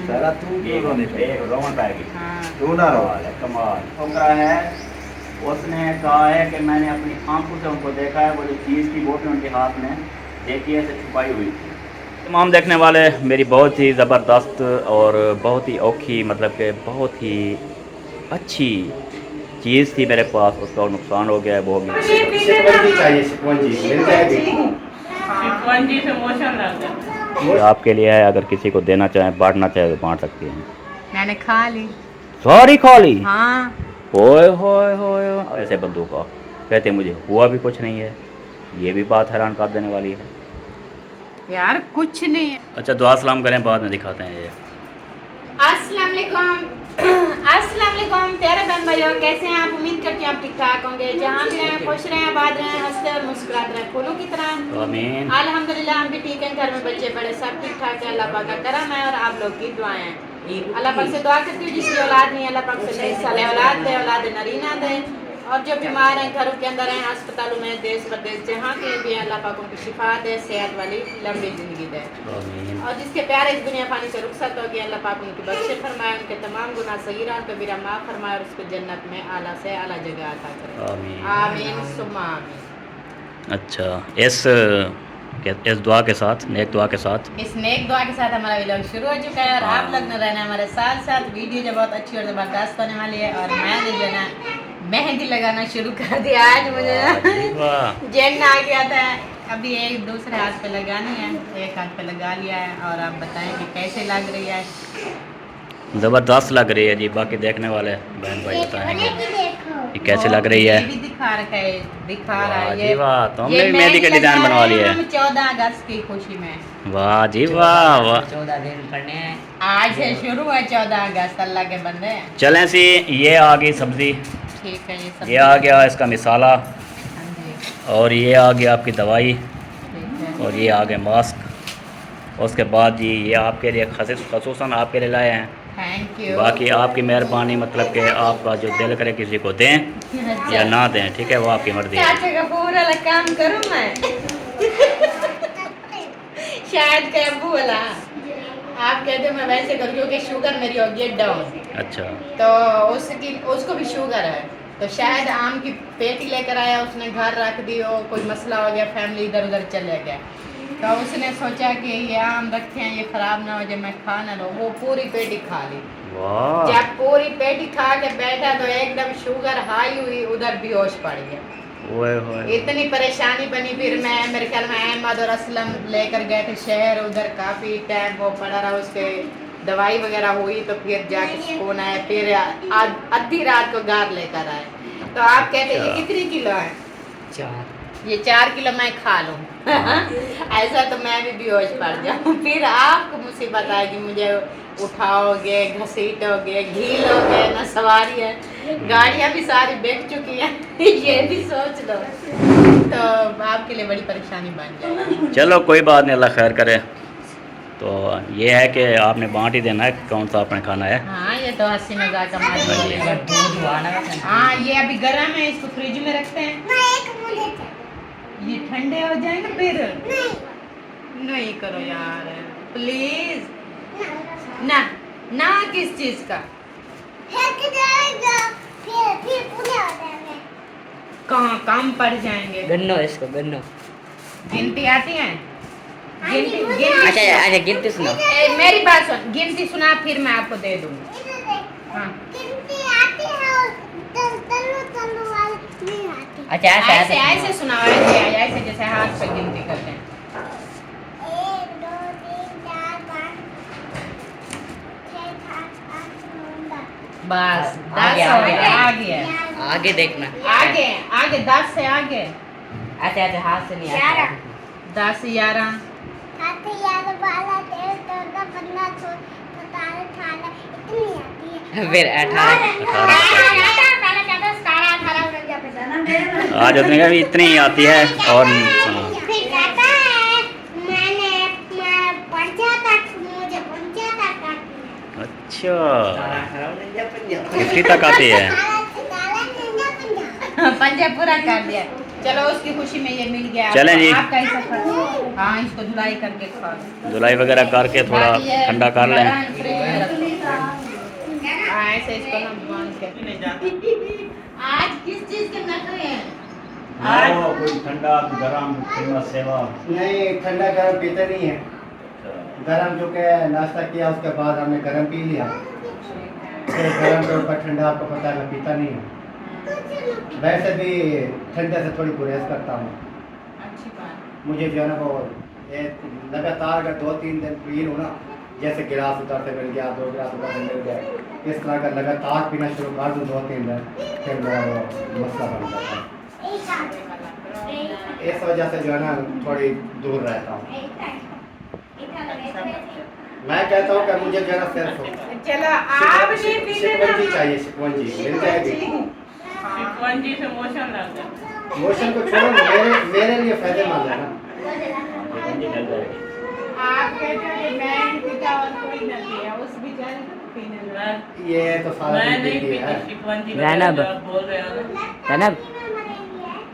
सारा तू क्यों रोने पे रोमन पाएगी तू ना रो कमाल उनका है। उसने कहा है कि मैंने अपनी आंखों से उनको देखा है, वो जो चीज़ की बोतल उनके हाथ में देखी है, ऐसे छुपाई हुई थी। तमाम देखने वाले, मेरी बहुत ही ज़बरदस्त और बहुत ही औखी, मतलब कि बहुत ही अच्छी चीज़ थी मेरे पास, उसका नुकसान हो गया है, वो भी शिकवंजी चाहिए, शिकवंजी मिल जाएगी। शिकवंजी से मोशन लग जाता ये आपके लिए है, अगर किसी को देना चाहें, बांटना चाहे तो बांट सकती हैं। मैंने खा ली। सॉरी खाली। हाँ होए होए होए ऐसे बंदूक कहते मुझे हुआ भी कुछ नहीं है, ये भी बात हैरान कर देने वाली है। यार कुछ नहीं है। अच्छा दुआ सलाम करें, बाद में दिखाते हैं ये। अस्सलाम वालेकुम प्यारे बहन भाइयों, कैसे हैं आप? उम्मीद करती हूँ आप ठीक ठाक होंगे। जहाँ भी रहें खुश रहें, आबाद रहें, हंसते और मुस्कुराते रहें फूलों की तरह। आमीन। अल्हम्दुलिल्लाह हम भी ठीक हैं, घर में बच्चे बड़े सब ठीक ठाक है। अल्लाह पाक का करम है और आप लोग की दुआएं हैं। अल्लाह पाक से दुआ करती हूँ जिसकी औलाद नहीं है अल्लाह पाक से नई साल औलाद दे, औलाद नरीना दे। और जो बीमार हैं, घरों के अंदर हैं, अस्पतालों में, देश प्रदेश जहाँ कहीं भी हैं, अल्लाह पाक उनको शिफा दे, सेहत वाली लंबी ज़िंदगी दे। आमीन। और जिसके प्यारे इस दुनिया पानी से रुखसत हो गया, अल्लाह पाक उनकी बख्शे फरमाए, उनके तमाम गुनाह सगीरा और कबीरा माफ़ फरमाए और उसको जन्नत में आला से आला जगह अता करे। आमीन। आमीन सुम्मा आमीन। अच्छा इस दुआ के साथ, नेक दुआ के साथ, इस नेक दुआ के साथ हमारा व्लॉग शुरू हो चुका है और आप लोग न रहना हमारे साथ साथ। वीडियो जो बहुत अच्छी और ज़बरदस्त होने वाली है। और मैंने जो ना मेहंदी लगाना शुरू कर दिया आज। मुझे जेन आ गया था, अभी एक दूसरे हाथ पे लगानी है, एक हाथ पे लगा लिया है। और आप बताएं कि कैसे लग रही है? ज़बरदस्त लग रही है जी। बाकी देखने वाले बहन भाई बताएंगे ये कैसे लग रही है। ये भी दिखा रखा है, दिखा रहा वाह है जी ये। वाह, तो हमने ये भी मेहंदी का डिजाइन बनवा लिया है। 14 अगस्त की खुशी में। वाह जी वाह वाह। 14 दिन पढ़ने हैं। आज से शुरू है 14 अगस्त, अल्लाह के बंदे। चलें सी, ये आ गई सब्ज़ी, ठीक है, ये सब ये आ गया इसका मिसाला, हाँ जी, और ये आ गया आपकी दवाई, ठीक है। और ये आ गए मास्क। उसके बाद जी ये आपके लिए खसूसन आपके लिए लाए हैं। Thank you. बाकी आपकी मेहरबानी, मतलब कि आपका जो दिल करे किसी को दें या ना दें, ठीक है, वो आपकी मर्जी है। चाचा का पूरा काम करूँ मैं। शायद के अब्बू वाला आप कहते हो मैं वैसे करूँ क्योंकि शुगर मेरी हो गई डाउन। अच्छा तो उसको भी शुगर है, तो शायद आम की पेटी लेकर आया, उसने घर रख दी हो, कोई मसला हो गया, फैमिली इधर उधर चले गया, तो उसने सोचा कि ये आम रखे हैं, ये ख़राब ना हो जाए, मैं खा ना लूँ। वो पूरी पेटी खा ली। वाह। जब पूरी पेटी खा के बैठा तो एकदम शुगर हाई हुई, उधर बेहोश पड़ गया। ओए होए। इतनी परेशानी बनी। फिर मैं मेरे ख्याल में अहमद और असलम लेकर गए थे शहर, उधर काफ़ी टाइम वो पड़ा रहा, उसके दवाई वगैरह हुई, तो फिर जाके सुकून आया। फिर आधी रात को घर लेकर आए। तो आप कहते ये कितनी किलो है? 4। ये 4 किलो मैं खा लूँ। ऐसा तो मैं भी बेहोश पड़ जाऊँ। फिर आपको मुसीबत आएगी, मुझे उठाओगे, घसीटोगे, घीलोगे, ना सवारी है, गाड़ियाँ भी सारी बिक चुकी हैं। ये भी सोच लो, तो आपके लिए बड़ी परेशानी बन जाएगी। चलो कोई बात नहीं, अल्लाह खैर करे। तो ये है कि आपने बांट ही देना है, कौन सा आपने खाना है। हाँ ये तो हंसी मजाक का मामला हाँ जी। है। दूध हुआ ना। हाँ ये अभी गर्म है, इसको फ्रिज में रखते हैं, ये ठंडे हो जाएंगे फिर। नहीं करो यार प्लीज। ना ना किस चीज का? कहाँ कम पड़ जाएंगे? गन्नो इसको गन्नो। गिनती आती है? गिनती अच्छा अच्छा गिनती सुनो। मेरी बात सुन, गिनती सुना फिर मैं आपको दे दूंगी। हाँ अच्छा ऐसे ऐसे ऐसे सुनाओ, ऐसे ऐसे जैसे हाथ से गिनती करते हैं। 1 2 3 4 5 6 7 8 9 10। बस 10 आगे, हो आगे, गया, आगे आगे देखना। आगे आगे 10 से आगे। ऐसे ऐसे हाथ से नहीं आता। 10 11 7 11 12 13 14 15 16 17 18 इतनी आती है। फिर 18। आज उसने कहा भी इतनी ही आती है। और फिर कहता है मैंने पंचा तक मुझे पंचा तक आती है। अच्छा 50 तक आती है। पंजा पूरा कर दिया। चलो उसकी खुशी में ये मिल गया। चलें जी। आपका ही सफर। हाँ इसको धुलाई करके खा लो। धुलाई वगैरह करके थोड़ा बाकी ये ठंडा कर लें। फ्रिज ऐसे इसको ना बांध के नहीं जाता। आज किस चीज के नखरे हैं? आज कोई ठंडा गरम फेमस सेवा। नहीं, ठंडा गरम पीते नहीं है। गरम जो के नाश्ता किया उसके बाद हमने गरम पी लिया, फिर गरम के ऊपर ठंडा आपको पता है मैं पीता नहीं हूँ। वैसे भी ठंडे से थोड़ी गुरेज करता हूँ। अच्छी बात। मुझे जो है ना वो ये लगातार अगर 2-3 दिन पी लूँ ना, जैसे गिलास उधर से मिल गया, 2 गिलास उधर से मिल गया, इस तरह का लगातार पीना शुरू कर दूँ 2-3 दिन, फिर मेरा वो मसला बन जाता है। इस वजह से जो है ना थोड़ी दूर रहता हूँ। मैं कहता हूँ कि मुझे जो है ना सिर्फ चलो आप नहीं पीते शिकवंजी ना। चाहिए, शिकवंजी मिल जाएगी। शिकवंजी से मोशन लग जाता है। मोशन को छोड़ो ना, मेरे लिए फायदेमंद है ना। आप कहते हो कि मैं नहीं पीता और कोई ना पिया, उस बेचारे को पीने लगा। ये तो सारा मैं दिन नहीं पीती है। पीती शिकवंजी जैनब। वगैरह जो आप बोल रहे हो ना, जैनब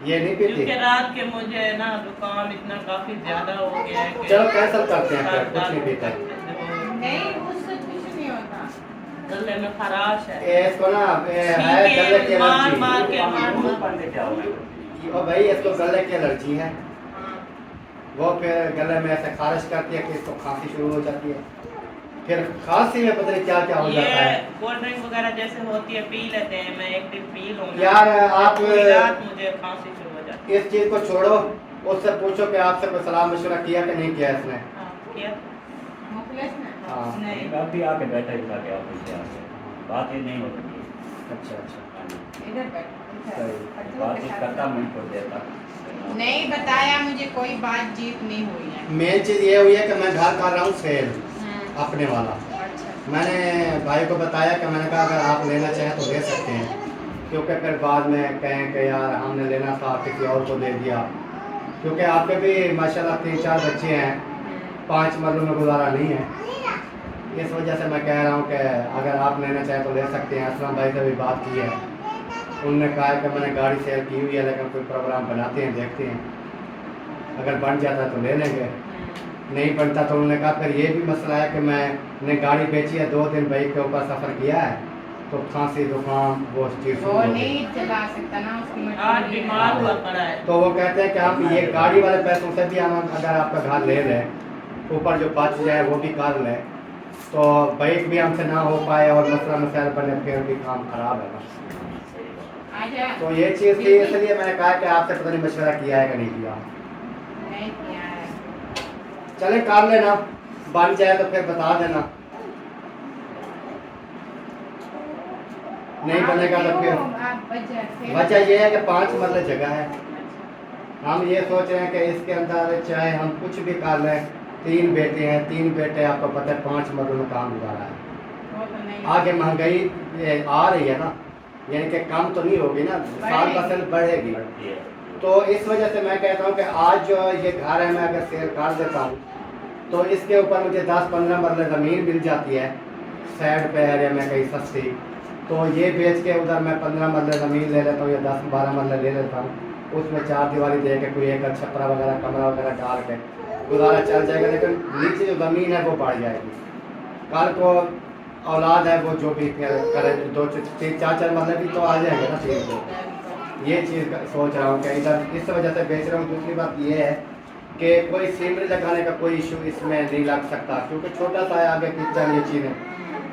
ये नहीं पीती। क्योंकि रात के मुझे ना जुकाम इतना काफी ज्यादा हो गया है कि चलो कैंसिल करते हैं फिर, कुछ नहीं पीता। नहीं, उससे कुछ नहीं होता। गले में खराश है। ये इसको ना ये है ठीक है, गले की मार एलर्जी। मार के मार पढ़ के क्या होगा? ओ भाई इसको गले की एलर्जी है, वो फिर गले में ऐसे खारिश करती है कि इसको खांसी शुरू हो जाती है, फिर खांसी में पता नहीं क्या क्या हो जाता ये है। कोल्ड ड्रिंक वगैरह जैसे होती है पी लेते हैं, मैं एक दिन पी लूंगा यार आप पूरी रात मुझे खांसी शुरू हो जाती इस चीज को छोड़ो, उससे पूछो कि आपसे कोई सलाह मशवरा किया कि नहीं किया इसने। है। हाँ, किया? मुखलेस ना। हाँ। नहीं। अब भी आके बैठा ही था कि आप पूछे आपसे, बात ये नहीं हो सकती। अच्छा अच्छा। इधर बैठ। सही। बातचीत करता मैं छोड़ देता। नहीं बताया, मुझे कोई बातचीत नहीं हुई है। मेन चीज ये हुई है कि मैं घर कर रहा हूँ सेल हाँ, अपने वाला। अच्छा। मैंने भाई को बताया कि मैंने कहा अगर आप लेना चाहें तो ले सकते हैं, क्योंकि फिर बाद में कहें कि यार हमने लेना था किसी और को दे दिया, क्योंकि आपके भी माशाल्लाह 3-4 बच्चे हैं, 5 मरलों में गुजारा नहीं है। इस वजह से मैं कह रहा हूँ कि अगर आप लेना चाहें तो ले सकते हैं। असलम भाई से भी बात की है, उन्होंने कहा कि मैंने गाड़ी सेल की हुई है, लेकिन कोई प्रोग्राम बनाते हैं, देखते हैं, अगर बन जाता है तो ले लेंगे, नहीं बनता तो उन्होंने कहा फिर ये भी मसला है कि मैंने गाड़ी बेची है, 2 दिन बाइक के ऊपर सफ़र किया है, तो खांसी जुकाम वो चीज़ वो नहीं चला सकता ना, उसकी आज मजबूरी है। बीमार हुआ पड़ा है। तो वो कहते हैं कि आप ये गाड़ी वाले पैसों से भी हम अगर आपका घर ले लें, ऊपर जो बच जाए वो भी कर लें, तो बाइक भी हमसे ना हो पाए और मसला मसाइल बने, फिर भी काम खराब है ना। आजा। तो ये चीज़ थी, इसलिए मैंने कहा कि आपसे पता नहीं मशवरा किया है कि नहीं किया। नहीं किया है। चले कर लेना, बन जाए तो फिर बता देना, नहीं बनेगा तो फिर आप बच वजह ये है कि 5 मरले जगह है। हम ये सोच रहे हैं कि इसके अंदर चाहे हम कुछ भी कर लें, 3 बेटे हैं, 3 बेटे आपको पता है 5 मरलों में काम गुजारा है। वो तो नहीं। आगे महंगाई आ रही है ना, यानी कि कम तो नहीं होगी ना, साल ब साल बढ़ेगी। तो इस वजह से मैं कहता हूँ कि आज जो ये घर है मैं अगर सेल कर देता हूँ तो इसके ऊपर मुझे 10-15 मरले ज़मीन मिल जाती है साइड पे एरिया में कहीं सस्ती, तो ये बेच के उधर मैं 15 मरले ज़मीन ले लेता हूँ या 10-12 मरले ले लेता हूँ, उसमें 4 दीवारी दे के कोई एक छपरा वगैरह कमरा वगैरह डाल के गुजारा चल जाएगा, लेकिन नीचे जो ज़मीन है वो बढ़ जाएगी। कल को औलाद है वो जो भी करे 2-4 मरले भी तो आ जाएंगे ना चीज़ को। ये चीज़ सोच रहा हूँ कि इधर इस वजह से बेच रहा हूँ। दूसरी बात ये है कि कोई सीमरी लगाने का कोई इशू इसमें नहीं लग सकता, क्योंकि छोटा सा है आगे किचन ये चीज़ें,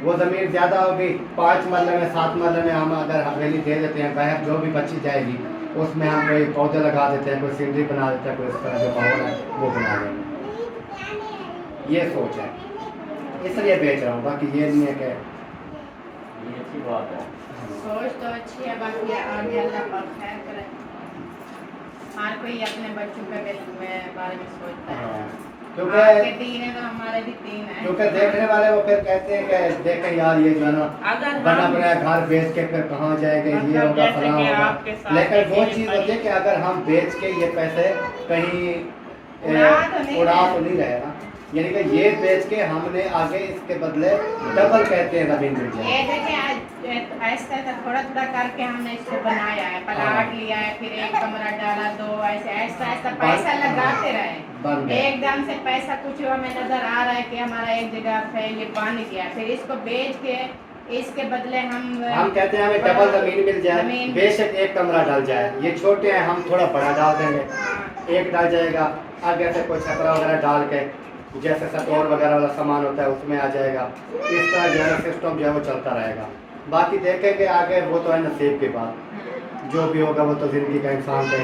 वो ज़मीन ज़्यादा होगी 5 मरले में 7 मरले में हम अगर हवेली दे देते हैं, बाहर जो भी बची जाएगी उसमें हम कोई पौधे लगा देते हैं, कोई सीनरी बना देते हैं, कोई इस तरह जो माहौल है वो बना देंगे। ये सोच है, इसलिए बेच रहा हूँ, बाकी ये नहीं है कि ये अच्छी बात है। सोच तो अच्छी है, बाकी आगे अल्लाह पाक खैर करे। हर कोई अपने बच्चों के बारे में सोचता है। क्योंकि आपके 3 है तो हमारे भी 3 है। क्योंकि देखने वाले वो फिर कहते हैं कि देखें यार ये जो है ना अगर बना हम बनाया घर बेच के फिर कहाँ जाएंगे, ये मतलब होगा जैसे फलां कि होगा, आपके साथ लेकिन वो किसी चीज़ ने होती है कि अगर हम बेच के ये पैसे कहीं उड़ा तो नहीं रहे ना, यानी कि ये बेच के हमने आगे इसके बदले डबल कहते हैं ज़मीन मिल ये जाए। देखिए आज ऐसा थोड़ा थोड़ा करके हमने इसको बनाया है, प्लाट लिया है, फिर एक कमरा डाला, 2 ऐसे ऐसा ऐसा पैसा लगाते बन रहे। गया। एकदम से पैसा कुछ हमें नजर आ रहा है कि हमारा एक जगह से ये बन गया, फिर इसको बेच के इसके बदले हम कहते हैं हमें डबल ज़मीन मिल जाए, ज़मीन- बेशक एक कमरा डल जाए। ये छोटे हैं, हम थोड़ा बड़ा डाल देंगे, एक डल जाएगा। आगे से कोई छपरा वगैरह डाल के जैसे स्टोर वगैरह वाला सामान होता है उसमें आ जाएगा। इस तरह जो है सिस्टम जो है वो चलता रहेगा। बाकी देखेंगे आगे, वो तो है नसीब की बात, जो भी होगा वो तो ज़िंदगी का इंसान पे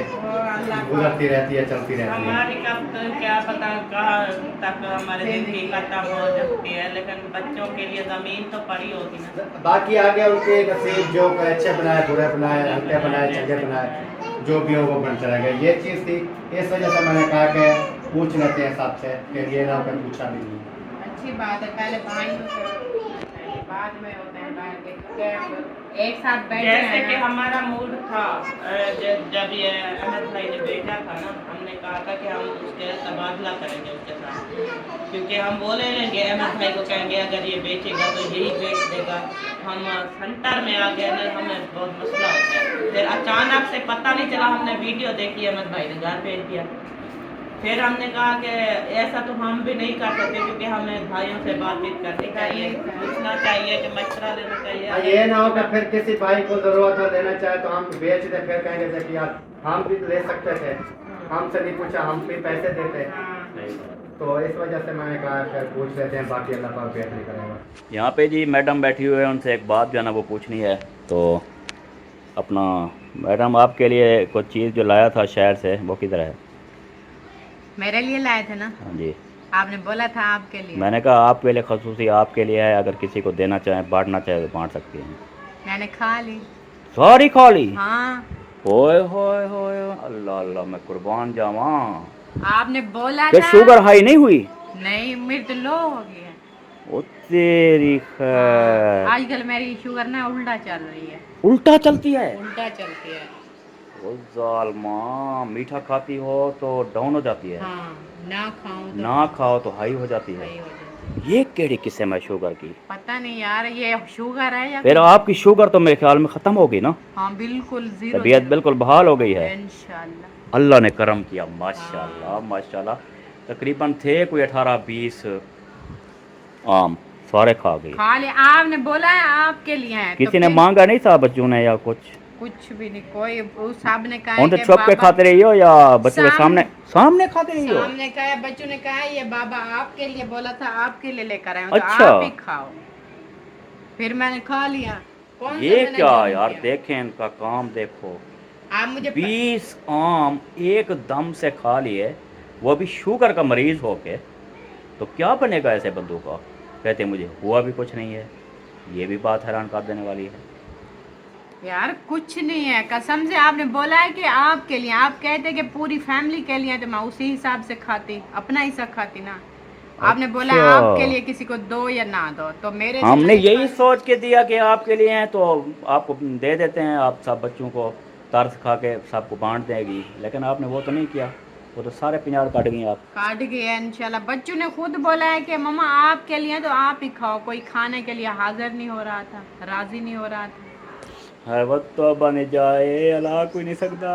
गुजरती रहती है, चलती रहती है। हमारी कब तो क्या पता कहाँ तक हमारी जिंदगी खत्म हो सकती है, लेकिन बच्चों के लिए जमीन तो पड़ी होगी ना। बाकी आगे उनके नसीब, जो अच्छे बनाए, बुरे बनाए, हल्के बनाए, चंगे बनाए, जो भी हो वो बनता रहेगा। ये चीज़ थी, इस वजह से मैंने कहा कि पूछ लेते हैं सबसे, फिर ये ना होकर पूछा भी नहीं। अच्छी बात है, पहले भाइयों से पहले बाद में होते हैं भाई के, क्योंकि एक साथ बैठे जैसे हैं कि ना। हमारा मूड था जब ये अहमद भाई ने भेजा था ना, हमने कहा था कि हम उसके तबादला करेंगे उसके साथ, क्योंकि हम बोले लेंगे अहमद भाई को, कहेंगे अगर ये बेचेगा तो यही बेच देगा। हम सेंटर में आ गए ना, हमें बहुत मसला होता है। फिर अचानक से पता नहीं चला, हमने वीडियो देखी, अहमद भाई ने घर भेज दिया। फिर हमने कहा कि ऐसा तो हम भी नहीं कर सकते, क्योंकि हमें भाइयों से बातचीत करनी चाहिए, पूछना चाहिए, कि मशवरा लेना चाहिए। ये ना हो कि फिर किसी भाई को ज़रूरत हो लेना चाहे तो हम बेच दे, फिर कहेंगे कि यार हम भी ले सकते थे, हमसे नहीं पूछा, हम भी पैसे देते। तो इस वजह से मैंने कहा फिर पूछ लेते हैं, बाकी अल्लाह पाक बेहतरी करेगा। यहाँ पे जी मैडम बैठी हुई है, उनसे एक बात जो है ना वो पूछनी है। तो अपना मैडम, आपके लिए कुछ चीज़ जो लाया था शहर से, वो किधर है? मेरे लिए लाए थे ना, हाँ जी, आपने बोला था आपके लिए। मैंने कहा आपके लिए, खसूसी आपके लिए है, अगर किसी को देना चाहें, बांटना चाहे तो बांट सकती हैं। मैंने खा ली। सारी खा ली? हाँ, होए होए होए, अल्लाह अल्लाह, मैं कुर्बान जावा। आपने बोला क्या था। शुगर हाई नहीं हुई? नहीं, मेरी तो लो हो गई है। ओ तेरी खैर, आजकल मेरी शुगर ना उल्टा चल रही है। उल्टा चलती है? उल्टा चलती है। ओ जालमा, मीठा खाती हो तो डाउन हो जाती है, हाँ, ना खाऊं तो ना खाओ तो हाई हो जाती है। सही हो जाती। ये केड़ी किस्म है शुगर की? पता नहीं यार, ये शुगर है या फिर आपकी शुगर तो मेरे ख्याल में ख़त्म हो गई ना? हाँ, बिल्कुल जीरो। तबीयत बिल्कुल बहाल हो गई है। इंशाल्लाह। अल्लाह ने करम किया, माशाल्लाह माशाल्लाह। तकरीबन थे कोई 18-20 आम, सारे खा गई। खा ले, आपने बोला है आपके लिए है। किसी तो ने फिर मांगा नहीं था, बच्चों ने या कुछ? कुछ भी नहीं, कोई उस साहब ने कहा उन तो कि छुप के बाबा- खाते रही हो या बच्चों के सामने सामने खाते रही हो? सामने कहा, बच्चों ने कहा ये बाबा आपके लिए बोला था, आपके लिए लेकर आए हूं, अच्छा। तो आप ही खाओ। फिर मैंने खा लिया। कौन सा ये मैंने क्या जुर्म यार, किया? देखें इनका काम देखो। आप मुझे 20 आम एक दम से खा लिए, वो भी शुगर का मरीज होके, तो क्या बनेगा ऐसे बंदों का? कहते मुझे हुआ भी कुछ नहीं है। ये भी बात हैरान कर देने वाली है। यार कुछ नहीं है, कसम से आपने बोला है कि आपके लिए, आप कहते कि पूरी फैमिली के लिए, तो मैं उसी हिसाब से खाती, अपना हिस्सा खाती ना। आपने बोला अच्छा। आपके लिए किसी को दो या ना दो, तो मेरे से हमने मैंने यही खा- सोच के दिया कि आपके लिए हैं तो आपको दे देते हैं, आप सब बच्चों को तरस खा के सबको बांट देगी, लेकिन आपने वो तो नहीं किया। वो तो सारे 50 काट गई आप। काट गया इंशाल्लाह। बच्चों ने खुद बोला है कि मम्मा आपके लिए तो आप ही खाओ, कोई खाने के लिए हाजिर नहीं हो रहा था, राजी नहीं हो रहा था। है वो तो बन जाए, अल्लाह कोई नहीं सकता।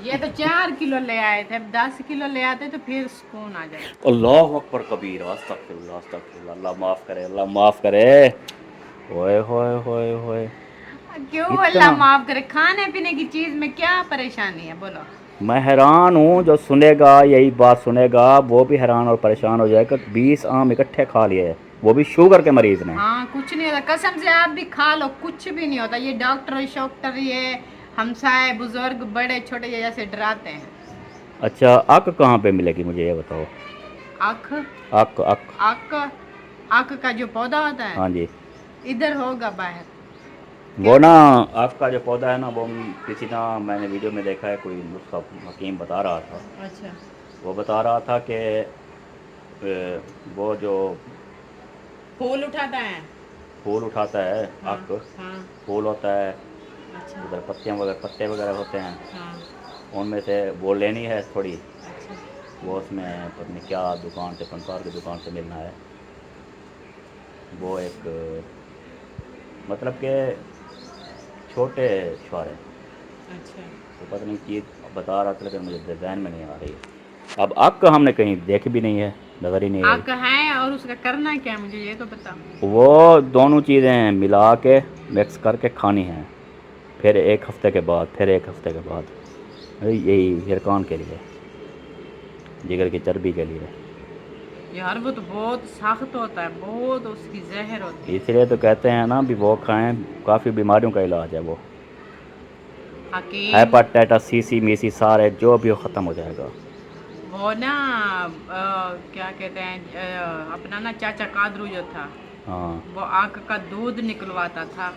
ये तो 4 किलो ले आए थे, 10 किलो ले आते तो फिर सुकून आ जाए। अल्लाह अकबर कबीर, अस्तगफिरुल्लाह अस्तगफिरुल्लाह, अल्लाह माफ़ करे, अल्लाह माफ़ करे। होए होए होए होए, क्यों इतना- अल्लाह माफ करे, खाने पीने की चीज में क्या परेशानी है बोलो। मैं हैरान हूँ, जो सुनेगा यही बात सुनेगा वो भी हैरान और परेशान हो जाएगा। 20 आम इकट्ठे खा लिए, वो भी शुगर के मरीज ने। हाँ, कुछ नहीं होता, कसम से आप भी खा लो, कुछ भी नहीं होता। ये डॉक्टर ये हमसाए बुजुर्ग बड़े छोटे ये जैसे डराते हैं। अच्छा, अक कहाँ पे मिलेगी मुझे ये बताओ? अख अक अक अक अक का जो पौधा होता है हाँ जी, इधर होगा बाहर। वो ना आपका जो पौधा है ना, वो किसी ना मैंने वीडियो में देखा है, कोई नुस्खा हकीम बता रहा था। अच्छा, वो बता रहा था कि वो जो फूल उठाता है। फूल उठाता है, हाँ, अक हाँ, फूल होता है, अच्छा, उधर पत्तियाँ वगैरह पत्ते वगैरह होते हैं, हाँ, उनमें से वो लेनी है थोड़ी। अच्छा, वो उसमें पता नहीं क्या दुकान से, फनकार की दुकान से मिलना है। वो एक मतलब के छोटे छुआरे, अच्छा। वो पता नहीं चीज़ बता रहा था, लेकिन मुझे ध्यान में नहीं आ रही है। अब अक हमने कहीं देखी भी नहीं है। नज़र ही नहीं आग आई। है और उसका करना क्या है मुझे ये तो बता। वो दोनों चीज़ें मिला के मिक्स करके खानी हैं, फिर 1 हफ़्ते के बाद, फिर 1 हफ़्ते के बाद। यही हिरकान के लिए, जिगर की चर्बी के लिए। यार वो तो बहुत सख्त होता है, बहुत उसकी जहर होती है। इसलिए तो कहते हैं ना भी वो खाएं, काफ़ी बीमारियों का इलाज है वो। हकीम हेपाटाइटिस सी मीसी सारे जो भी हो ख़त्म हो जाएगा। वो ना क्या कहते हैं अपना ना चाचा कादरू जो था, हाँ वो आग का दूध निकलवाता था।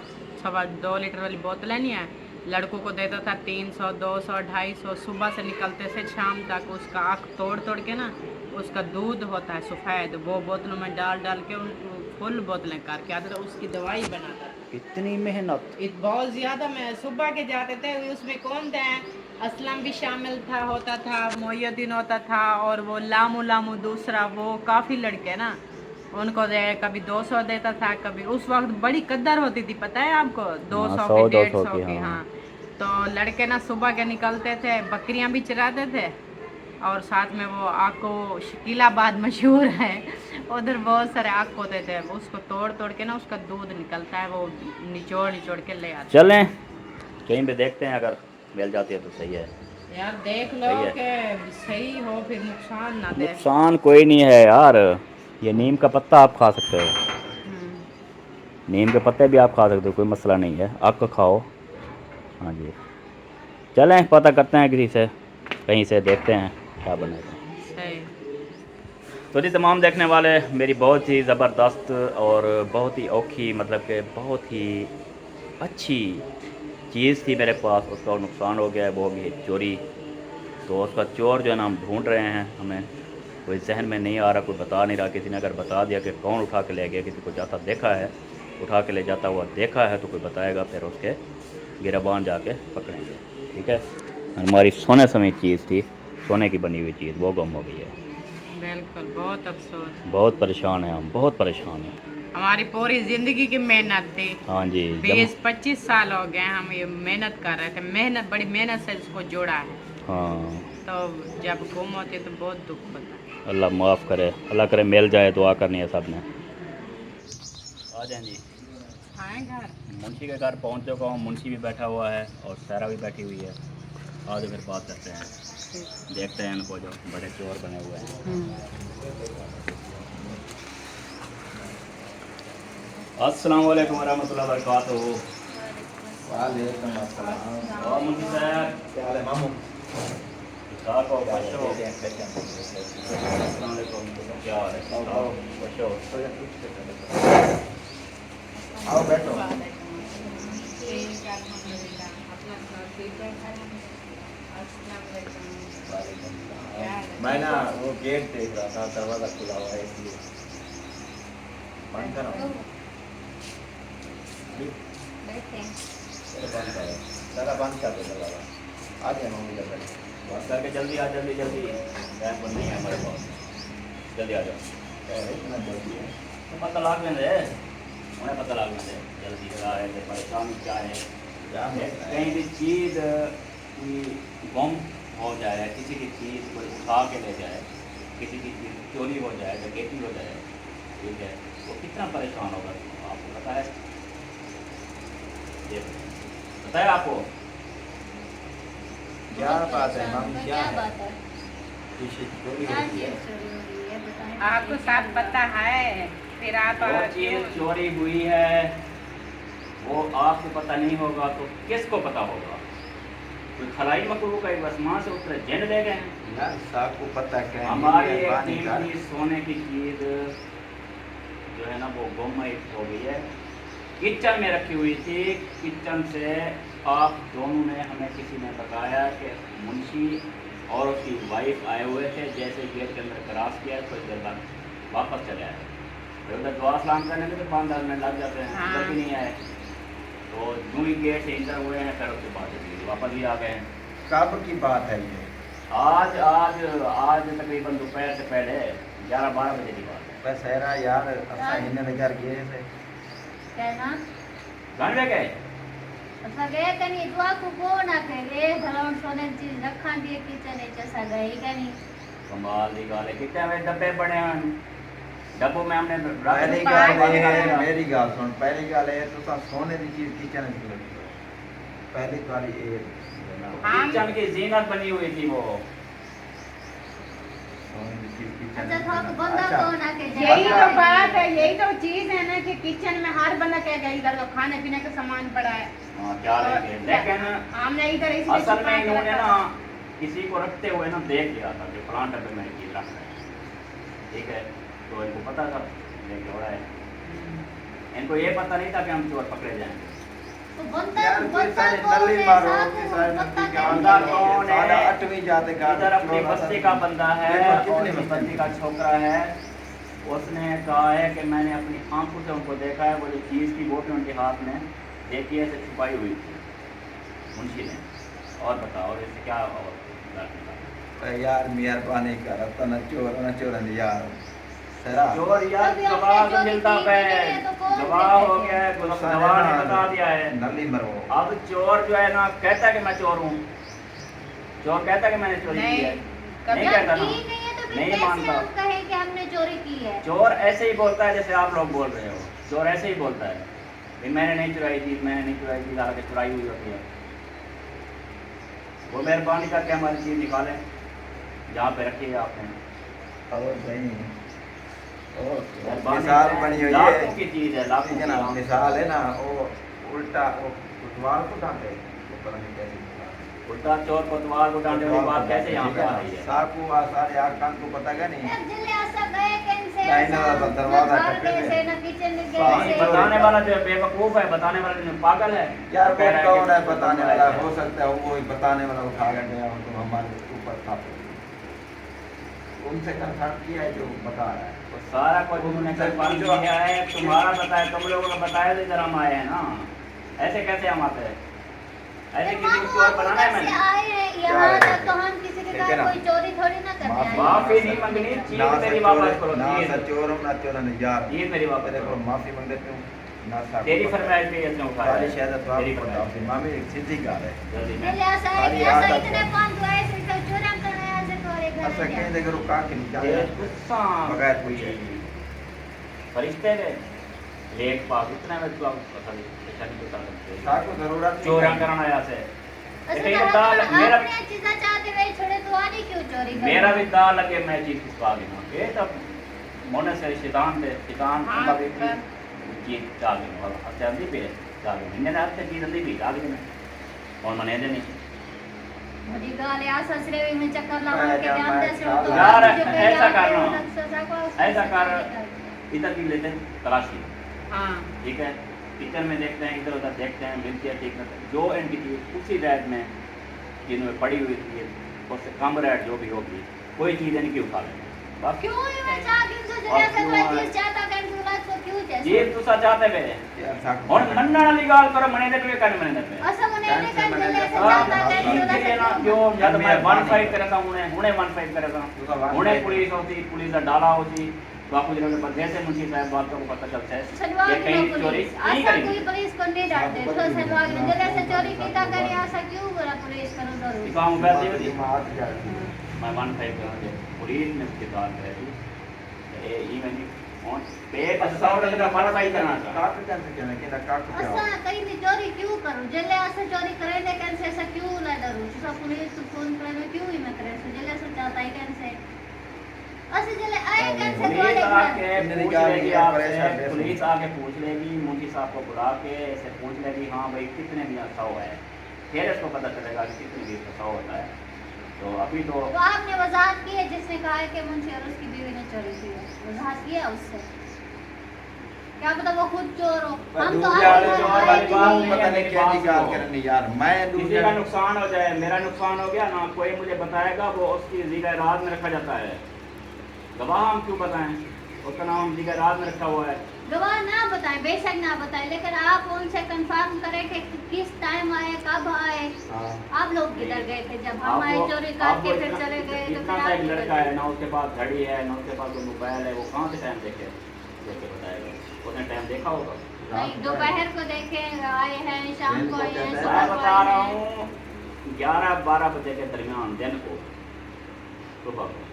2 लीटर वाली बोतलें नहीं है, लड़कों को देता था 300 200 250। सुबह से निकलते से शाम तक उसका आँख तोड़ तोड़ के ना, उसका दूध होता है सफ़ेद, वो बोतलों में डाल डाल के उनको फुल बोतलें करके आता था, उसकी दवाई बनाता था। इतनी मेहनत। बहुत ज़्यादा। मैं सुबह के जाते थे, उसमें कौन थे, असलम भी शामिल था, होता था, मोहिउद्दीन होता था, और वो लामू लामू दूसरा, वो काफ़ी लड़के ना, उनको कभी 200 देता था, कभी उस वक्त बड़ी कद्दर होती थी पता है आपको, हाँ 200 100 की 200 150 की की। हाँ। हाँ तो लड़के ना सुबह के निकलते थे, बकरियां भी चराते थे, और साथ में वो आपको शकीलाबाद मशहूर है, उधर बहुत सारे आग होते थे, उसको तोड़ तोड़ के ना उसका दूध निकलता है, वो निचोड़ निचोड़ के ले आते चलें कहीं पे देखते हैं, अगर मिल जाती है तो सही है। यार देख लो सही है। कि सही हो, फिर नुकसान ना दे। नुकसान कोई नहीं है यार, ये नीम का पत्ता आप खा सकते हो, नीम के पत्ते भी आप खा सकते हो, कोई मसला नहीं है, आपको खाओ। हाँ जी, चलें पता करते हैं किसी से, कहीं से देखते हैं क्या बनेगा। सही। तो जी तमाम देखने वाले, मेरी बहुत ही ज़बरदस्त और बहुत ही औखी, मतलब कि बहुत ही अच्छी चीज़ थी मेरे पास, उसका नुकसान हो गया है, वो हो गई चोरी। तो उसका चोर जो है ना हम ढूंढ रहे हैं, हमें कोई जहन में नहीं आ रहा, कोई बता नहीं रहा। किसी ने अगर बता दिया कि कौन उठा के ले गया, किसी को जाता देखा है, उठा के ले जाता हुआ देखा है, तो कोई बताएगा, फिर उसके गिरबान जाके पकड़ेंगे। ठीक है, हमारी सोने समेत चीज़ थी, सोने की बनी हुई चीज़, वो गुम हो गई है। बिल्कुल, बहुत अफसोस। बहुत परेशान हैं हम, बहुत परेशान हैं। हमारी पूरी जिंदगी की मेहनत थी, हाँ जी, 20-25 साल हो गए हम ये मेहनत कर रहे थे, मेहनत, बड़ी मेहनत से इसको जोड़ा है, हाँ तो जब गुम होती है तो बहुत दुख होता है। अल्लाह माफ़ करे, अल्लाह करे मिल जाए, दुआ करनी है सब ने। आ जाएं जी, आए घर। मुंशी के घर पहुंच चुका हूँ, मुंशी भी बैठा हुआ है और सारा भी बैठी हुई है। आज फिर बात करते हैं, देखते हैं इनको जो बड़े चोर बने हुए हैं। अस्सलाम वालेकुम वरहमतुल्लाहि वबरकातुहू। वालेकुम अस्सलाम। और मुंशी साहब क्या हाल है मामू? साहब को खुश हो। अस्सलाम वालेकुम, क्या हाल है? खुश हो। आओ बैठो। मैं ना वो गेट देख रहा था, दरवाजा खुला हुआ है इसलिए बंद करो। बंद करो, जरा बंद कर दो दरवाजा। आ गया मम्मी का बैठ। बात करके जल्दी आ, जल्दी जल्दी, टाइम पर नहीं है हमारे पास, जल्दी आ जाओ। इतना जल्दी है? तो पता लाग लें दे, उन्हें पता लाग लें दे, जल्दी आ रहे थे, परेशानी क्या है। क्या है? कहीं भी चीज़ की गुम हो जाए, किसी की चीज़ कोई उठा के ले जाए, किसी की चीज़ चोरी हो जाए, डकैती हो जाए, ठीक है, तो कितना परेशान होगा आपको पता है? ये पता है आपको? क्या बात है मामी, क्या है? बात है? किसी चोरी क्या होती है? चीज़ चोरी हो रही है बताएं। आपको सब पता है, फिर आप जो चीज़ चोरी हुई है वो आपको पता नहीं होगा तो किसको पता होगा? कोई खलाई मखलूक है, आसमान से उतरे जिन ले गए हैं। यार साहब को पता क्या है? हमारी एक मेहरबानी कर। कीमती सोने की चीज़ जो है ना वो गुम हो गई है, किचन में रखी हुई थी। किचन से आप दोनों ने, हमें किसी ने बताया कि मुंशी और उसकी वाइफ आए हुए थे, जैसे गेट के अंदर क्रॉस किया तो देर बाद वापस चले आए। फिर उधर दुआ सलाम करने में तो 5-10 मिनट लग जाते हैं, हाँ। उधर भी नहीं आए। तो यूँ ही गेट से इंटर हुए हैं, फिर उसके बाद वापस भी आ गए हैं। कब की बात है ये? आज आज आज तकरीबन दोपहर से पहले 11-12 बजे की बात है। बस हैरा यार असा इन्हें घर गए थे। कहना घर में गए असा गए कनी दुआ को को ना करे भलावन सोने चीज रखा दिए किचन है जैसा गए कनी कमाल दी गल है कितने में डब्बे बने हैं डब्बों में हमने पहली गल है मेरी गल सुन पहली गल है तुसा सोने दी चीज किचन में लगी पहली बारी ये किचन की जीनत बनी हुई थी वो सोने दी चीज किचन अच्छा थोक बंदा कौन आके यही तो बात है, यही तो चीज है ना कि किचन में हर बंदा कहेगा इधर तो खाने पीने का सामान पड़ा है। हाँ क्या लेंगे लेकिन हमने इधर इसलिए असल में छुपा के इन्होंने रखा ना था। किसी को रखते हुए ना देख लिया था कि फलां डब्बे में चीज रख रहे हैं ठीक है तो इनको पता था लेके हो रहा है इनको ये पता नहीं था कि हम चोर पकड़े जाएंगे तो बंदा यार कोई बंदा सारे कौन नली है मारो साथ कि में सारे बंदा नली कौन बंदा है? कौन है? सारा 8वीं जाते का इधर अपनी बस्ती का बंदा है देखो और कितनी इस बस्ती का छोकरा है उसने कहा है कि मैंने अपनी आंखों से उनको देखा है वो जो चीज़ की बोतल उनके हाथ में देखी ऐसे छुपाई हुई थी मुंशी ने और बताओ और इससे क्या और यार मेहरबानी कर न चोर यार सरा चोर यार अभी गवाह आपने तो चोरी मिलता की है नहीं है तो कौन गवाह हो देखेगा? गया है गवाह ने बता दिया है नली मरो अब चोर जो है ना कहता है कि मैं चोर हूँ चोर कहता है कि मैंने चोरी की है नहीं जब कहता ना की नहीं है तो फिर नहीं कैसे मानता हम कहें कि हमने चोरी की है? चोर ऐसे ही बोलता है जैसे आप लोग बोल रहे हो चोर ऐसे ही बोलता है कि मैंने नहीं चुराई चीज मैंने नहीं चुराई चीज हालांकि चुराई हुई होती है वो मेहरबानी करके हमारी चीज निकालें जहाँ पे रखी है आपने और नहीं और मेहरबानी मिसाल करें। बनी हुई लाखों है की चीज है लाखों ठीक है की ना हम- मिसाल है ना वो उल्टा वो कुटवाल को डांटे वो पता नहीं कैसे उल्टा चोर कोतवाल को डांटे वाली बात कैसे यहाँ पे आ रही है साकू आ सारे आग कान को पता क्या नहीं यार जल्दी आसा गए कैसे नहीं, ना, ऐसा? दरवाजा ना घर टपके कैसे में। ना किचन में हाँ, कैसे? बताने वाला जो बेवकूफ है बताने वाला जो पागल है यार कह रहा कौन है कि बताने वाला हो सकता है वो ही बताने वाला उठा कर गया हो तो हमारे ऊपर था उनसे कंसल्ट किया है जो बता रहा है वो सारा कुछ उन्होंने कंफर्म किया है तुम्हारा बताया तुम लोगों ने बताया तो इधर हम आए हैं ना ऐसे कैसे हम आते हैं ऐसे किसी को चोर बनाना है मैंने आए हैं यहाँ तक तो हम किसी के ठीक है घर ना? कोई चोरी थोड़ी ना करने आए हैं। माफी नहीं मंगनी चीज ना मेरी सच वापस करो ना चीज सचोर ना चोरन यार चीज मेरी वापस तेरे को करो माफी मांग लेते हूँ ना साकू तेरी फरमाइश पे इसने उठाया सारी है। शायद तो तेरी आप फरमाइश बताओ मामी एक सीधी गाल है जल्दी में जल्दी आसा है सारी कि ऐसा आदत इतने है। पान तो ऐसे तो चोरा करने ऐसे तोरे घर ऐसा में कहीं जा। देखो रुका के नहीं ये जाए गुस्सा बगैर पूछे। फरिश्ते गए लेट पास इतना में तो पता नहीं बता सकते साकू जरूरत चोरा करना आया से अच्छा कहीं तो दाल हम मेरा अपने चीज़ें चाहते हुए छोड़े तो आने क्यों चोरी करने? मेरा भी दाल लगे मैं चीज किसका लेना ये तब मोने से शैतान थे शैतान हाँ, का भी पर- चीज डाल देना और अच्छा जल्दी पे डाल देना मैंने आपसे चीज जल्दी भी डाल देना और मने दे नहीं बड़ी गाल है आसा श्रेवी में चक्कर लगा के यार, ध्यान दे से तो यार, मुझे कहीं ऐसा आके करना। अलग से सको, ऐसा कर उसको इधर की लेते हैं तलाशी हाँ ठीक है किचन में देखते हैं इधर उधर देखते हैं मिलती है ठीक है जो इनकी चीज उसी रैक में जिनमें पड़ी हुई थी उससे कम रेट जो भी होगी कोई चीज़ इनकी उठा लेंगे बस क्यों ही मैं चाहती हूँ तो और जैसे क्यों मैं है? चीज चाहता कर दूँ तो क्यों जैसे ये तुसा चाहते वे यार साकू और मन्ना वाली गाल करो मने दे कर मने दे ऐसा मने नहीं कर मैंने दिले से हाँ, चाहता कर दूँ ठीक है ना जो या तो मैं वन फाइट करे था उन्हें वन फाइट करे था उन्हें पुलिस होती पुलिस का डाला होती बापू जी ने जैसे मुंशी साहब बात को पता चलता है सलवार ये की कहीं चोरी पुलिस नहीं ऐसा कोई करेगी पुलिस को नहीं डालते तो सलवार में जब ऐसे चोरी की था करे ऐसा क्यों बोला पुलिस करो जरूर काम वैसे ही मात जाती मैं वन फाइट करूंगा पुलिस ने उसके बाद है ये इवन ऑन पेट साउंड का वन फाइट करना था काक कैसे कहना कि ना काक क्या ऐसा कहीं भी चोरी क्यों करूं जल्ले ऐसे चोरी करे ने कैसे ऐसा क्यों ना डरूं सब पुलिस को फोन करे में क्यों ही मैं करे सो जल्ले ऐसा चाहता है कैसे ऐसे जल्ले आए कैसे पुलिस तो आके इन्होंने पूछ कहा लेगी कि आपसे परेशान है। पुलिस आके पूछ लेगी मुंशी साहब को बुला के ऐसे पूछ लेगी हाँ भाई कितने भी फंसा हुआ है फिर इसको पता चलेगा कि कितने भी फंसा होता है तो अभी तो तो आपने वजाहत की है जिसने कहा है कि मुंशी और उसकी बीवी ने चोरी की है वजाहत किया उससे क्या पता वो खुद चोर हो हम तो दूसरे आज वाले चोर वाली बात नहीं है, पता नहीं मेरी क्या बात निकाल सुनो। करनी यार मैं किसी दूसरे का नुकसान हो जाए मेरा नुकसान हो गया ना कोई मुझे बताएगा वो उसकी जिगर रात में रखा जाता है गवाह हम क्यों बताएं उसका नाम जिगर रात में रखा हुआ है गवाह ना बताए बेशक ना बताए लेकिन आप उनसे कंफर्म करें कि किस टाइम आए कब आए हाँ आप लोग किधर गए थे जब हम आए आपको- चोरी आपको करके फिर इतना- चले गए तो इतना फिर सा आप एक किधर लड़का है गए? ना उसके पास घड़ी है ना उसके पास कोई मोबाइल है वो कहाँ से टाइम देखे बताएगा उसने टाइम देखा होगा नहीं दोपहर को देखे आए हैं शाम को आए हैं मैं सुबह मैं को बता आए रहा हैं हूँ 11-12 बजे के दरमियान दिन को सुबह को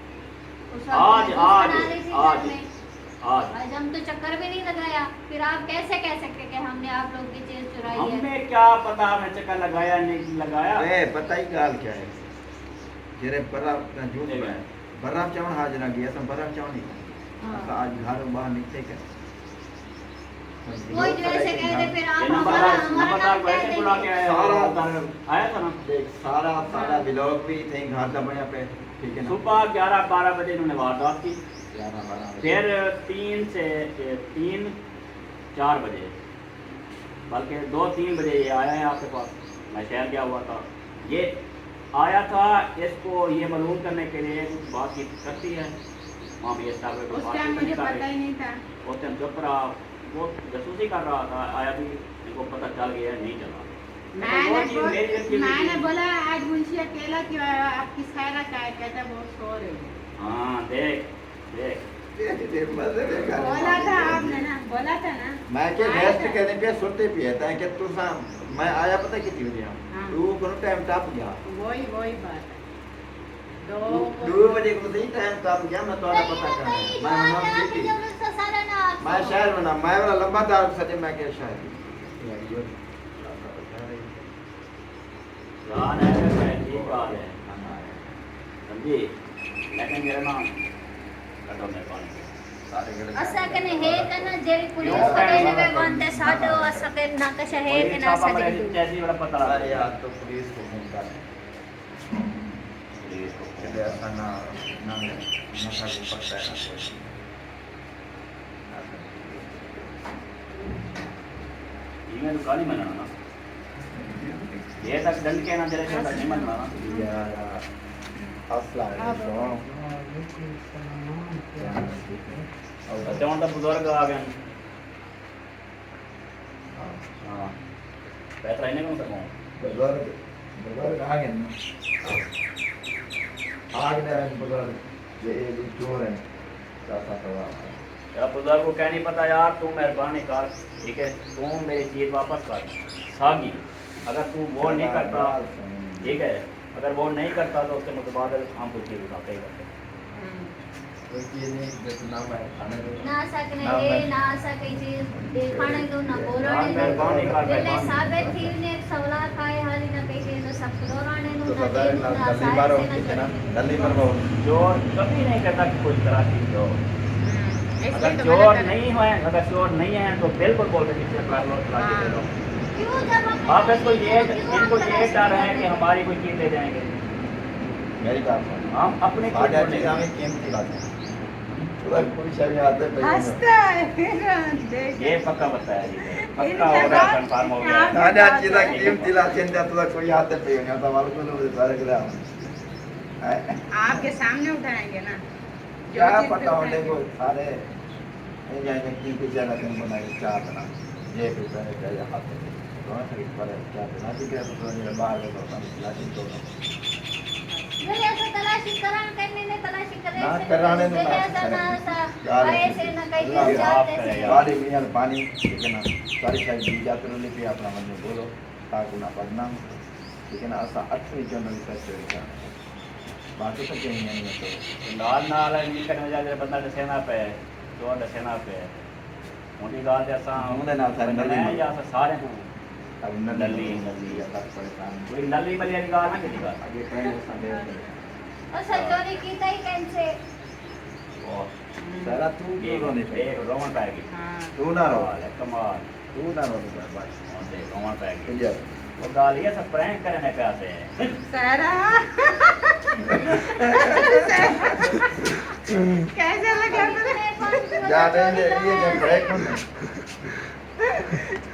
उस आज वक्त आज बना रही थी आज घर में। आज आज हम तो चक्कर भी नहीं लगाया, फिर आप कैसे कह सकते कि हमने आप लोग की चीज चुराई है? हमें क्या पता हमने चक्कर लगाया नहीं लगाया। ए पता ही गाल क्या है जेरे बराब का झूठ ठीक है। है बराब चावल हाजिर गया सब बराब चावल नहीं हाँ। तो आज घर बाहर निकले क्या कोई जो ऐसे कह दे फिर आप ये हमारा नंबरदार हमारा नाम वैसे कह बुला के देंगे। आया आया था ना। देख सारा सारा ब्लॉग भी थे घर का बना पे ठीक है ना सुबह 11-12 बजे इन्होंने वारदात की। 11-12 फिर 3-4 बजे बल्कि 2-3 बजे ये आया है आपके पास। मैं शहर गया हुआ था, ये आया था इसको ये मालूम करने के लिए कुछ बातचीत करती है मामी ये साहब को उस टाइम मुझे पता ही नहीं था। उस टाइम चुप रहा, वो जसूसी कर रहा था। आया भी इनको पता चल गया नहीं चला। मैंने बोला आज मुंशी अकेला क्यों आया, आपकी सायरा का है, कहता बहुत सो रहे हो। हाँ देख देख बोला था आपने ना, बोला था ना। मैं के रेस्ट करने पे सोते भी है ताकि कि तू सा मैं आया पता कितनी बजे हाँ। तू कोनो टाइम टप गया वही बात है। 2 बजे को सही टाइम टप गया मैं तो पता कर मैं नाम आपकी थी जरूरत से सारा ना आप मैं सुनो। शहर में ना मैं वाला लंबा दार सजे मैं के शहर जान है मैं ठीक बात है समझी, लेकिन मेरा नाम कटो मेरे पानी असा कने हे कने जेरी पुलिस पकड़ने में बनते साडो असा के ना कशा हे के ना सा दे जैसी बड़ा पता लगा अरे यार तो पुलिस को फोन कर पुलिस को चले ऐसा ना ना मसा को पकड़ा है ना ये मैं दुकान ही मनाना ना ये तक दंड के ना जरा तक नहीं मनाना ना यार असला है तो अच्छा मतलब बुजुर्ग आ गए हाँ पैसा रहने कौन सा बुजुर्ग आ गए ना आग ने बुजुर्ग ये चोर है सासा सवा तेरा बुजुर्ग को क्या नहीं पता यार, तू मेहरबानी कर ठीक है, तू मेरी चीज़ वापस कर सागी। अगर तू वो नहीं करता ठीक है, अगर वो नहीं करता तो उसके मुतबादल हम कुछ चीज़ उठाते ही करते। कोई चीज नहीं जैसे नाम है खाने को ना सकने हे ना सके चीज दिखाने दो ना बोलने मेहरबानी दो कर, दिले मेहरबानी। साबित थी ने सवला खाए हाली ना कहीं ना सब दोराने तो नो ना सदा दे ना ना गली मारो साइड से कितना ना गली मारो चोर कभी नहीं करता कि कोई तरह की चोर। इसलिए अगर तो चोर मैंने नहीं है, अगर चोर नहीं है तो बिल्कुल बोल रहे किसी कर लो लाके दे दो। क्यों जब हम आप इसको ये इनको ये डर है कि हमारी कोई चीज़ ले जाएंगे, मेरी बात सुन हम अपनी चीज़ साढ़े छोड़ेंगे। आठ में कीमती बात है पूरा कोई शरीर आते पे हंसता है देख ये पक्का बताया जी, पक्का हो गया, कंफर्म हो गया। साढ़े आठ चीज़ कीमती ला चेंजा तो कोई आते पे नहीं होता वालों को लोग सारे ग्राम आपके सामने उठाएंगे ना। जो क्या चीज़ पे पता होने उठाएंगे। को सारे नहीं जाएंगे कीमती जगह तुम बनाई चाह बना ये भी पहले चाहिए हाथ में दोनों खरीद पर क्या बना दी क्या तो नहीं बाहर में तो हम लाठी तो जले ऐसा तलाशी करान करने ने तलाशी करे ना कराने दो जले ना ऐसा ना सा यार ऐसे ना कहीं अल्लाह जाते करे से यार। गाड़ी में यार पानी ठीक है ना सारी सारी दी जाते रहो लेके अपना मन में बोलो ताकि ना पढ़ना ठीक है ना ऐसा 8वीं जनवरी तक चलेगा बाकी तो कहीं नहीं है तो नाल नाल निकल में जाके बंदा दसेना पे चोर दसेना पे मोटी गाल जैसा ਉਹਦੇ ਨਾਲ ਸਾਰੇ ਨਲੀ मैं या सारे को अब नली नली या तक परेशान कोई नली मली वाली गाल ना किसी गाल आगे कहीं संदेह असा चोरी की तई कैसे सारा तू ये क्यों रोने पे एक रोमन पाएगी हाँ। तू ना रो कमाल तू ना रो बस और देख रोमन पाएगी क्लियर वो गाल ये सब प्रैंक करने पे आते हैं। सारा कैसा लगा जा रहे हैं ये ब्रेक होने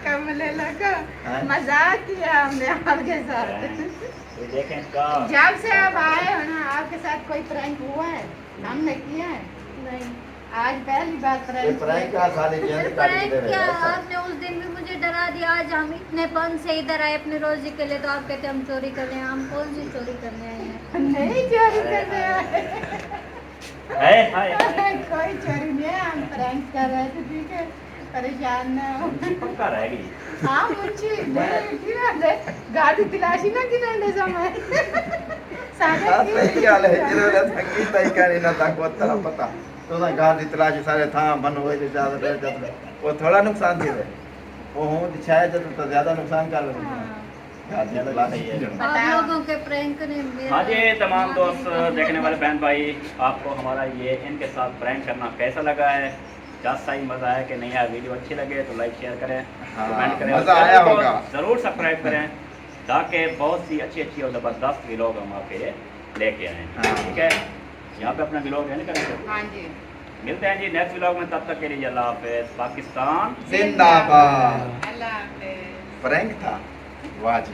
कमले लगा हाँ? मजाक किया हमने आपके साथ। तो देखें का जब से आप आए हो ना आपके साथ कोई प्रैंक हुआ है? हमने किया है नहीं आज पहली बार ये प्रैंक प्रैंक का साले जेल काट के प्रैंक दे किया रहे हैं आपने उस दिन भी मुझे डरा दिया। आज हम इतने पन से इधर आए अपनी रोजी के लिए तो आप कहते हम चोरी कर रहे हैं। हम कौन सी चोरी करने आए हैं? नहीं चोरी करने आए है हाय कोई चोरी नहीं है, हम प्रैंक कर रहे थे ठीक है। परेशान ना हो मुंशी पक्का रहेगी हाँ मुंशी गिरांडे गाड़ी दिलाशी ना गिरांडे समय सादा हाँ सही ॻाल्हि आहे हिजरो संगीत ई करे न था को तरह पता तो ना गांधी तलाश सारे था बन हुए जो ज्यादा रह वो थोड़ा नुकसान थी रहे वो हूं शायद तो ज्यादा नुकसान कर रहे गांधी तलाश ही है आप लोगों के प्रैंक ने मेरा हाँ जी तमाम दोस्त देखने वाले बहन भाई आपको हमारा ये इनके साथ प्रैंक करना कैसा लगा है जैसा ही मज़ा आया कि नहीं यार वीडियो अच्छी लगे तो लाइक शेयर करें हाँ, कमेंट करें मज़ा और आया चैनल को होगा। ज़रूर सब्सक्राइब करें ताकि बहुत सी अच्छी और ज़बरदस्त व्लॉग हम आपके लिए लेके आएँ हाँ। ठीक है यहाँ पे अपना व्लॉग है ना करेंगे हाँ जी मिलते हैं जी नेक्स्ट व्लॉग में तब तक के लिए अल्लाह हाफिज़ पाकिस्तान जिंदाबाद अल्लाह हाफिज़ प्रैंक था वाह जी